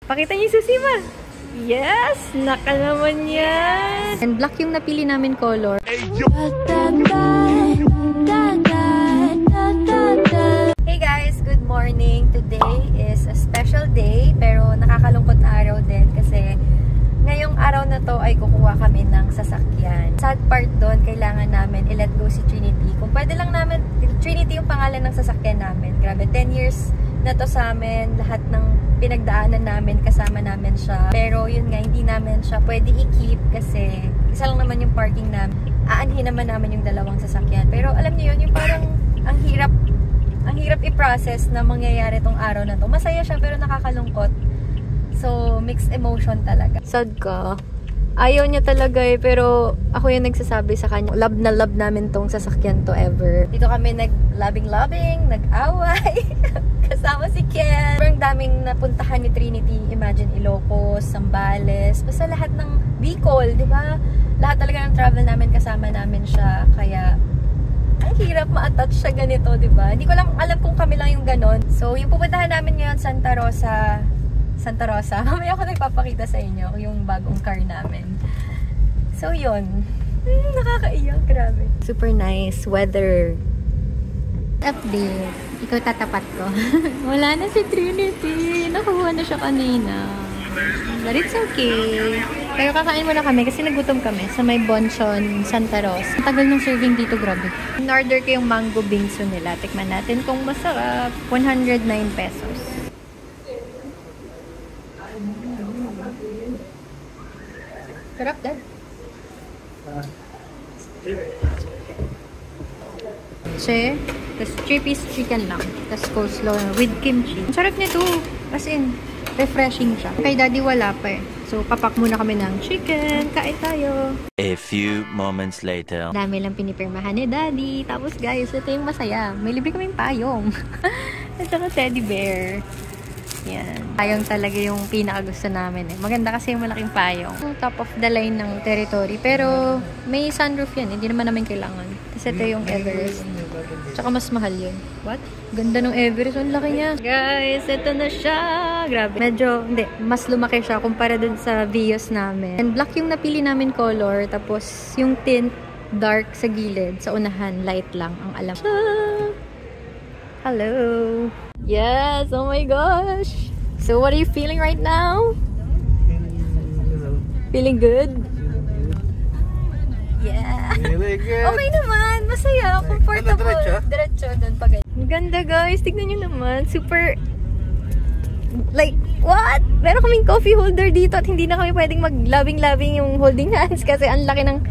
Pakita niyo yung susi ma. Yes! Naka naman yan! And black yung napili namin color. Hey guys! Good morning! Today is a special day pero nakakalungkot na araw din kasi ngayong araw na to ay kukuha kami ng sasakyan. Sad part doon, kailangan namin i-let go si Trinity. Kung pwede lang namin, Trinity yung pangalan ng sasakyan namin. Grabe, 10 years na to sa amin. Lahat ng pinagdaanan namin, kasama namin siya. Pero yun nga, hindi namin siya pwede i-keep kasi isa lang naman yung parking namin. Aanhin naman namin yung dalawang sasakyan. Pero alam niyo yun, yung parang ang hirap i-process na mangyayari tong araw na to. Masaya siya pero nakakalungkot. So, mixed emotion talaga. Sad ka. Ayaw niya talaga eh, pero ako yung nagsasabi sa kanya, love na love namin tong sasakyan to ever. Dito kami nag-loving, nag-away, kasama si Ken. Sobrang daming napuntahan ni Trinity. Imagine, Ilocos, Zambales, basta lahat ng Bicol, di ba? Lahat talaga ng travel namin, kasama namin siya. Kaya, ang hirap ma-attach siya ganito, di ba? Hindi ko lang alam kung kami lang yung ganon. So, yung pupuntahan namin ngayon, Santa Rosa. Mamaya ako nagpapakita sa inyo yung bagong car namin. So, yun. Nakakaiyak, grabe. Super nice weather. Update. Ikaw tatapat ko. Wala na si Trinity. Nakuha na siya kanina. But it's okay. Pero kakain muna kami kasi nagutom kami sa may Bonchon, Santa Rosa. Ang tagal ng serving dito, grabe. In-order ko yung mango bingsu nila. Tikman natin kung masarap. 109 pesos. Sarap din. Che, tapos 3-piece chicken lang. Tapos coleslaw with kimchi. Ang sarap nito. As in, refreshing siya. Kay daddy wala pa eh. So, papak muna kami ng chicken. Kain tayo. A few moments later. Dami lang pinipirmahan ni daddy. Tapos guys, ito yung masaya. May libre kaming payong. At saka teddy bear. Yan. Payong talaga yung pinakagusto namin eh. Maganda kasi yung malaking payong. Top of the line ng territory. Pero may sunroof yan. Hindi naman namin kailangan. Kasi ito yung Everest. Tsaka mas mahal yun. What? Ganda ng Everest. Ang laki niya. Guys, ito na siya. Grabe. Medyo, hindi. Mas lumaki siya kumpara dun sa Vios namin. And black yung napili namin color. Tapos yung tint dark sa gilid. Sa unahan, light lang ang alam. Hello. Yes, oh my gosh. So what are you feeling right now? Feeling good? Yeah. Really good. Okay naman, masaya, comfortable. Diretso doon pa ganyan. Ang ganda guys, tignan nyo naman. Super, like, what? Meron kaming coffee holder dito at hindi na kami pwedeng mag-loving-loving yung holding hands kasi ang laki ng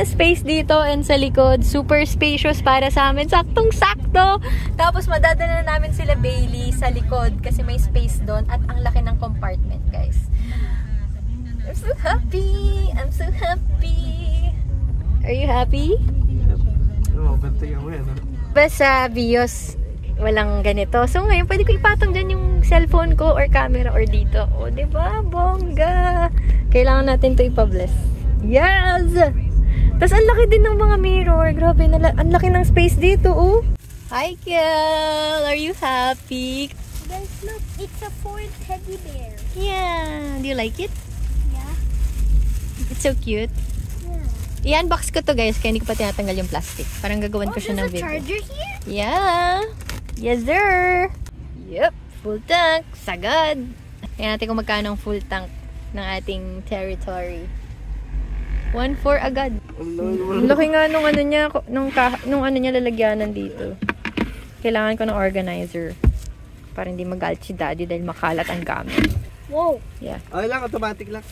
space dito and sa likod. Super spacious para sa amin. Saktong-sakto. Tapos madadala na namin sila Bailey sa likod kasi may space doon at ang laki ng compartment, guys. I'm so happy. I'm so happy. Are you happy? Oo, bantayan mo yan. Basta Vios, walang ganito. So ngayon, pwede ko ipatong dyan yung cellphone ko or camera or dito. O, diba? Bongga! Kailangan natin to ipa-bless. Yes! Tapos ang laki din ng mga mirror. Grabe, ang laki ng space dito, oh. Hi, Kel! Are you happy? Guys, look, it's a Ford teddy bear. Yeah. Do you like it? Yeah. It's so cute. Yeah. I-unbox ko to, guys, kaya hindi ko pa tinatanggal yung plastic. Parang gagawan ko siya ng There's a video. charger here? Yeah. Yes, sir. Yep. Full tank. Sagad. Kaya natin kung magkano ang full tank ng ating territory. 1.4 agad. Ang laki nga nung ano niya, nung ano niya lalagyanan dito. Kailangan ko ng organizer. Para hindi magalit si daddy dahil makalat ang gamit. Whoa. Yeah. Okay lang, automatic lang.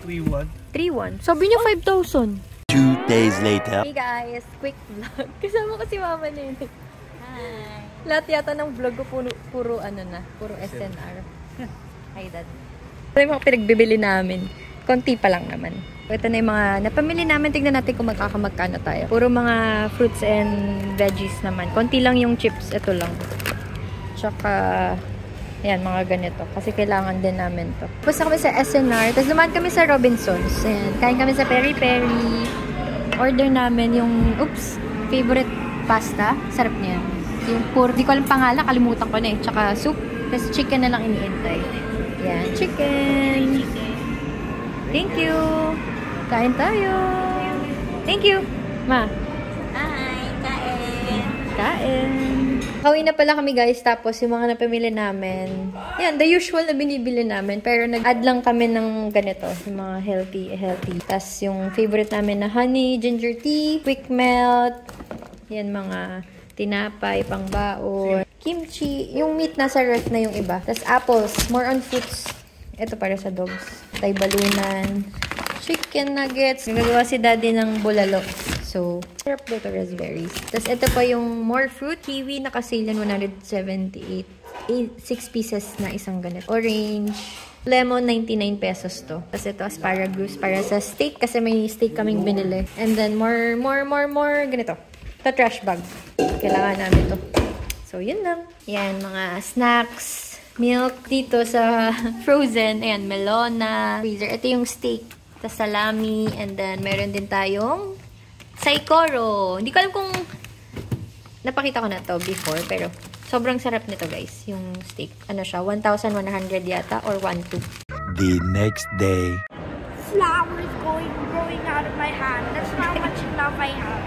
3-1. 3.1. Sabi niya 5,000. 2 days later. Hey guys, quick vlog. Kasama ko si Mama Nene. Hi. Lahat yata ng vlog ko puro ano na, puro SNR. Hi dad. Ito yung mga pinagbibili namin. Konti pa lang naman. Ito na yung mga napamili namin. Tignan natin kung magkano tayo. Puro mga fruits and veggies naman. Konti lang yung chips. Ito lang. Tsaka, yan, mga ganito. Kasi kailangan din namin to. Tapos kami sa SNR. Tapos dumaan kami sa Robinsons. Ayan. Kain kami sa Peri Peri. Order namin yung, favorite pasta. Sarap niya. Yung di ko alam pangalan. Kalimutan ko na eh. Tsaka soup. Tapos chicken na lang iniintay. Yan. chicken. Thank you. Kain tayo. Thank you. Ma. Hi, kain. Kain. Kawi na pala kami guys, tapos yung mga napamili namin, yan, the usual na binibili namin, pero nag-add lang kami ng ganito, yung mga healthy. Tapos yung favorite namin na honey, ginger tea, quick melt, yan mga tinapay, pangbaon, kimchi, yung meat nasa ref na yung iba. Tapos apples, more on fruits. Ito para sa dogs. Tay balunan, chicken nuggets. Nagagawa si daddy ng bulalo. So, sarap dito raspberries. Tapos, ito pa yung more fruit. Kiwi, naka-sale yan 178. 6 pieces na isang ganito. Orange. Lemon, 99 pesos to. Tapos, ito asparagus para sa steak. Kasi may steak kaming binili. And then, more. Ganito. Ito, trash bag. Kailangan namin to. So, yun lang. Yan, mga snacks. Milk dito sa frozen. Ayan, melona. Freezer. Ito yung steak. Tapos, salami. And then, meron din tayong Saikoro. Hindi ko alam kung napakita ko na to before, pero sobrang sarap nito guys. Yung steak. Ano siya? 1,100 yata or 1,200. The next day. Flower is growing out of my hand. That's how much love I have.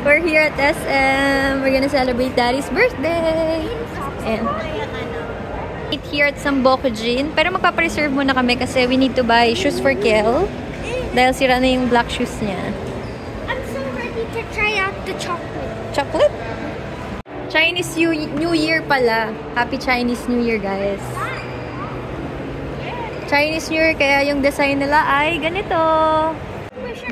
We're here at SM. We're gonna celebrate Daddy's birthday. And eat here at Sambokujin. Pero magpapreserve muna kami kasi we need to buy shoes for Kel. Dahil sira na yung black shoes niya. I'm so ready to try out the chocolate. Chocolate? Chinese New Year pala. Happy Chinese New Year, guys. Chinese New Year, kaya yung design nila ay ganito.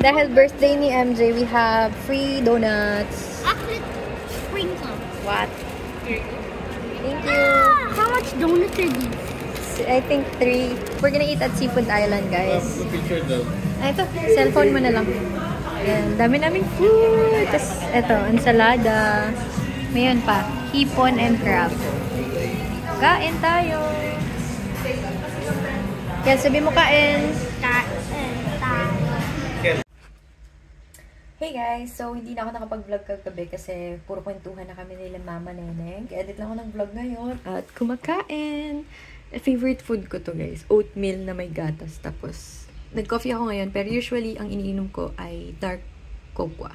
Dahil birthday ni MJ, we have free donuts. Actually, sprinkles. What? Thank you. How much donuts are these? I think 3. We're gonna eat at Seafood Island, guys. Picture daw. Ito, cellphone mo na lang. Ayan, dami naming food. Tapos, ito, ensalada. Mayroon pa, hipon and crab. Kain tayo. Kaya sabi mo kain. Hey guys, so hindi na ako nakapag-vlog kagabi kasi puro kwentuhan na kami nila Mama Neneng. Kaya edit lang ako ng vlog ngayon. At kumakain. Favorite food ko to guys. Oatmeal na may gatas. Tapos, nag-coffee ako ngayon, pero usually, ang iniinom ko ay dark cocoa.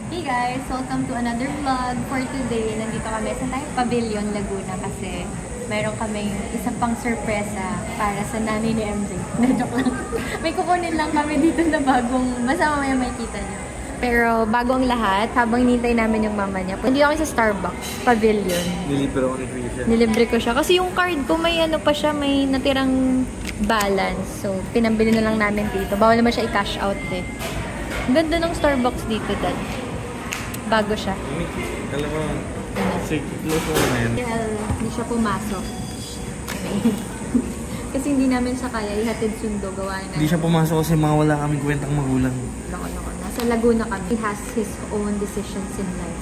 Hey guys! Welcome to another vlog for today. Nandito kami sa tayong Pavilion, Laguna kasi meron kaming isang pang sorpresa para sa nanay ni MJ. Joke lang. May kukunin lang kami dito na bagong, basta mamaya makikita niyo. Pero bago ang lahat, habang hinintay namin yung mama niya, hindi ako sa Starbucks, Pavilion. Nilibre ako ni Trisha. Nilibre ko siya. Kasi yung card ko, may ano pa siya, may natirang balance. So, pinambili na lang namin dito. Bawal naman siya i-cash out eh. Ang ganda ng Starbucks dito, Dad. Bago siya. Alam mo, close mo na yan. Kaya, hindi siya pumasok. Kasi hindi namin siya kaya ihatid sundo, gawa na. Hindi siya pumasok kasi mga wala kaming kwentang magulang. Nako. Nasa Laguna kami. He has his own decisions in life.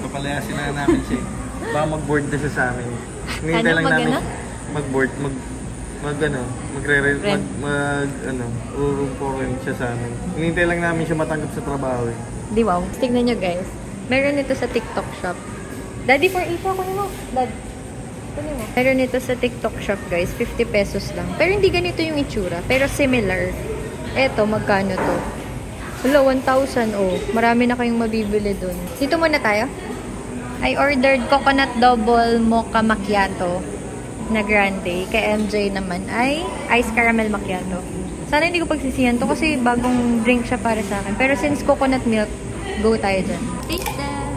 Papalayasin na namin siya. Baka mag-board na siya sa amin. Hinihintay lang namin mag-board, room for rent siya sa amin. Hinihintay lang namin siya matanggap sa trabaho eh. Di wow. Tignan nyo guys. Meron ito sa TikTok shop. Daddy, for ito ako mo. Dad. Kunin mo. Meron ito sa TikTok shop guys. 50 pesos lang. Pero hindi ganito yung itsura. Pero similar. Eto, magkano to? Wala, 1,000. Oh, marami na kayong mabibili dun. Dito muna tayo. I ordered coconut double mocha macchiato na grande. Kay MJ naman ay ice caramel macchiato. Sana hindi ko pagsisihan to kasi bagong drink siya para sa akin. Pero since coconut milk, go tayo dyan. Taste test!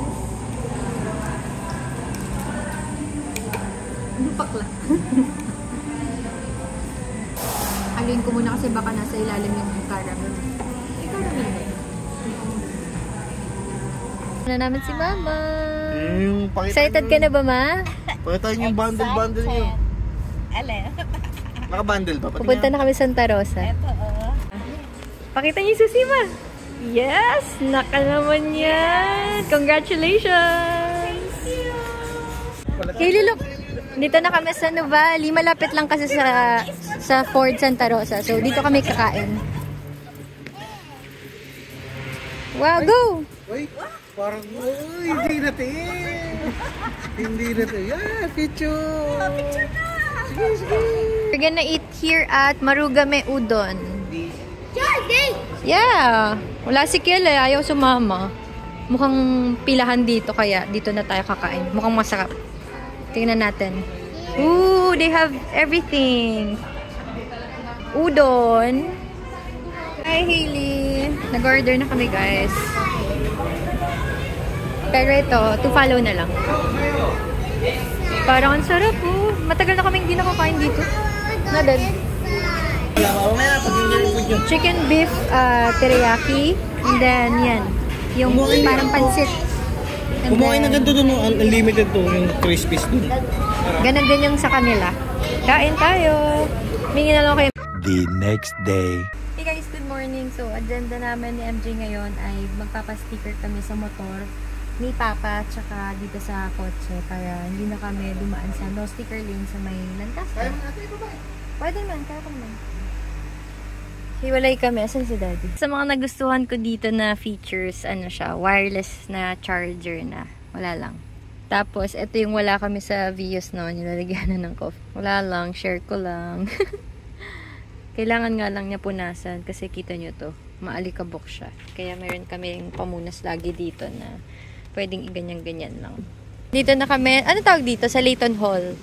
Lupak lang. Haluin ko muna kasi baka nasa ilalim yung caramel. Na namin si Mama. Excited ka na ba, Ma? Pakita yung bundle niyo. Alin? Naka-bundle ba? Pupunta na kami Santa Rosa. Ito, Pakita niyo yung susi, Ma. Yes! Naka naman yan! Congratulations! Thank you! Kayli, look! Dito na kami sa Nuvali. Malapit lang kasi sa Ford Santa Rosa. So, dito kami kakain. Wow, go! Uy, parang, hindi natin. Hindi na to. Yeah, picture! Picture na! Sige, sige! We're gonna eat here at Marugame Udon. Yay! Yeah! Wala si Kiel eh. Ayaw sumama. Mukhang pilahan dito kaya dito na tayo kakain. Mukhang masarap. Tingnan natin. Ooh, they have everything. Udon. Hi, Hailey. Nag-order na kami, guys. Pero ito, to follow na lang. Parang ang sarap, oh. Matagal na kami hindi nakakain dito. Nadad. Chicken beef teriyaki. And then, yan. Yung parang pansit. Kumain na ganito dun, unlimited to, yung crispies dun. Ganon din yung sa kanila. Kain tayo. Mingi na lang kayo. The next day. Hey guys, good morning. So, agenda namin ni MJ ngayon ay magpapasticker kami sa motor ni Papa tsaka dito sa kotse para hindi na kami dumaan sa no sticker lane sa may Lancaster. Pwede man, kaya ko naman. Hiwalay kami. Asan si Daddy? Sa mga nagustuhan ko dito na features, ano siya, wireless na charger na. Wala lang. Tapos, ito yung wala kami sa Vios noon, yung lalagyan na ng coffee. Wala lang, share ko lang. Kailangan nga lang niya punasan kasi kita nyo to, maalikabok siya. Kaya meron kami yung pamunas lagi dito na pwedeng iganyan-ganyan lang. Dito na kami, ano tawag dito? Sa Layton Hall.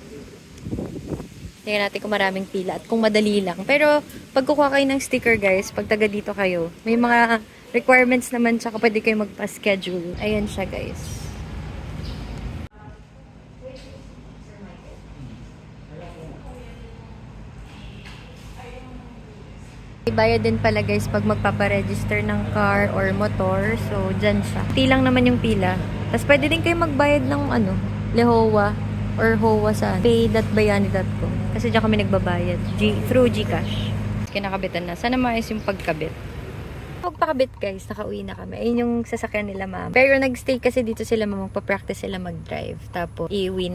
Tingnan natin kung maraming pila at kung madali lang. Pero pag kukuha kayo ng sticker guys, pag taga dito kayo, may mga requirements naman tsaka pwede kayo magpa-schedule. Ayan siya guys. Ibayad din pala guys pag magpaparegister ng car or motor. So, dyan siya. Tilang naman yung pila. Tapos pwede din kayo magbayad ng ano, Lehowa or Howa sa pay.bayani.com. Kasi dyan kami nagbabayad. Through Gcash. Kinakabitan na. Sana maayos yung pagkabit. Pagpakabit guys, nakauwi na kami. Ayun yung sasakyan nila ma'am. Pero nagstay kasi dito sila ma'am. Magpa-practice sila mag-drive. Tapos, uwi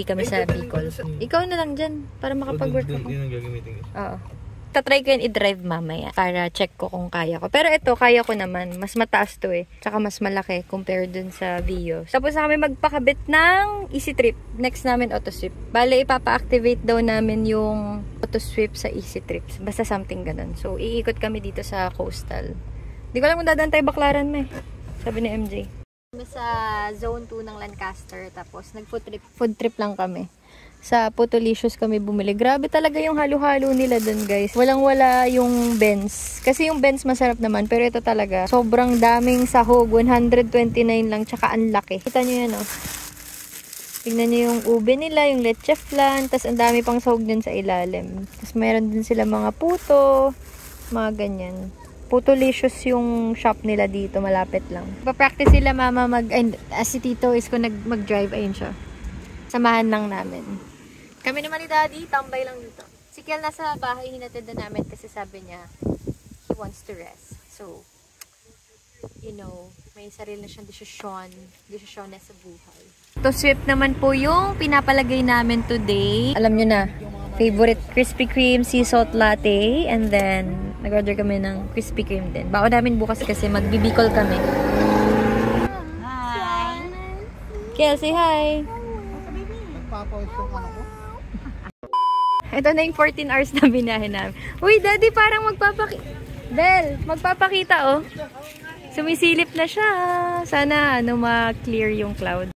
kami sa Bicol. Ikaw na lang dyan para makapag-work ako. Yun ang gagamitin ko. Oo. Tatry ko yun i-drive mamaya para check ko kung kaya ko. Pero ito, kaya ko naman. Mas mataas to eh. Tsaka mas malaki compared dun sa Vios. Tapos na kami magpakabit ng Easy Trip. Next namin, Autosweep. Bale, ipapa-activate daw namin yung Autosweep sa Easy Trips. Basta something ganun. So, iikot kami dito sa Coastal. Di ko alam kung dadaan tayo Baclaran mo eh. Sabi ni MJ. Kami sa Zone 2 ng Lancaster. Tapos, food trip lang kami. Sa Putolicious kami bumili. Grabe talaga yung halo-halo nila dun guys. Walang-wala yung Benz. Kasi yung Benz masarap naman. Pero ito talaga, sobrang daming sahog. 129 lang. Tsaka ang laki. Kita nyo yan oh. Tingnan nyo yung ube nila, yung leche flan. Tapos ang dami pang sahog dun sa ilalim. Tapos meron din sila mga puto. Mga ganyan. Putolicious yung shop nila dito. Malapit lang. Pa-practice sila mama si Tito is kung mag-drive. Ayun siya. Samahan lang namin. Kami naman ni Daddy, tambay lang dito. Si Kiel nasa bahay, hinatid na namin kasi sabi niya, he wants to rest. So, you know, may sarili na siyang desisyon na sa buhay. To sweep naman po yung pinapalagay namin today. Alam nyo na, favorite Krispy Kreme sea salt latte. And then, nag-order kami ng Krispy Kreme din. Bako namin bukas kasi magbibicol kami. Hi! Kiel, say hi! Nagpapawis yung ano ko. Ito na yung 14 hours na binahe namin. Uy, Daddy, parang magpapakita, oh. Sumisilip na siya. Sana, ma-clear yung cloud.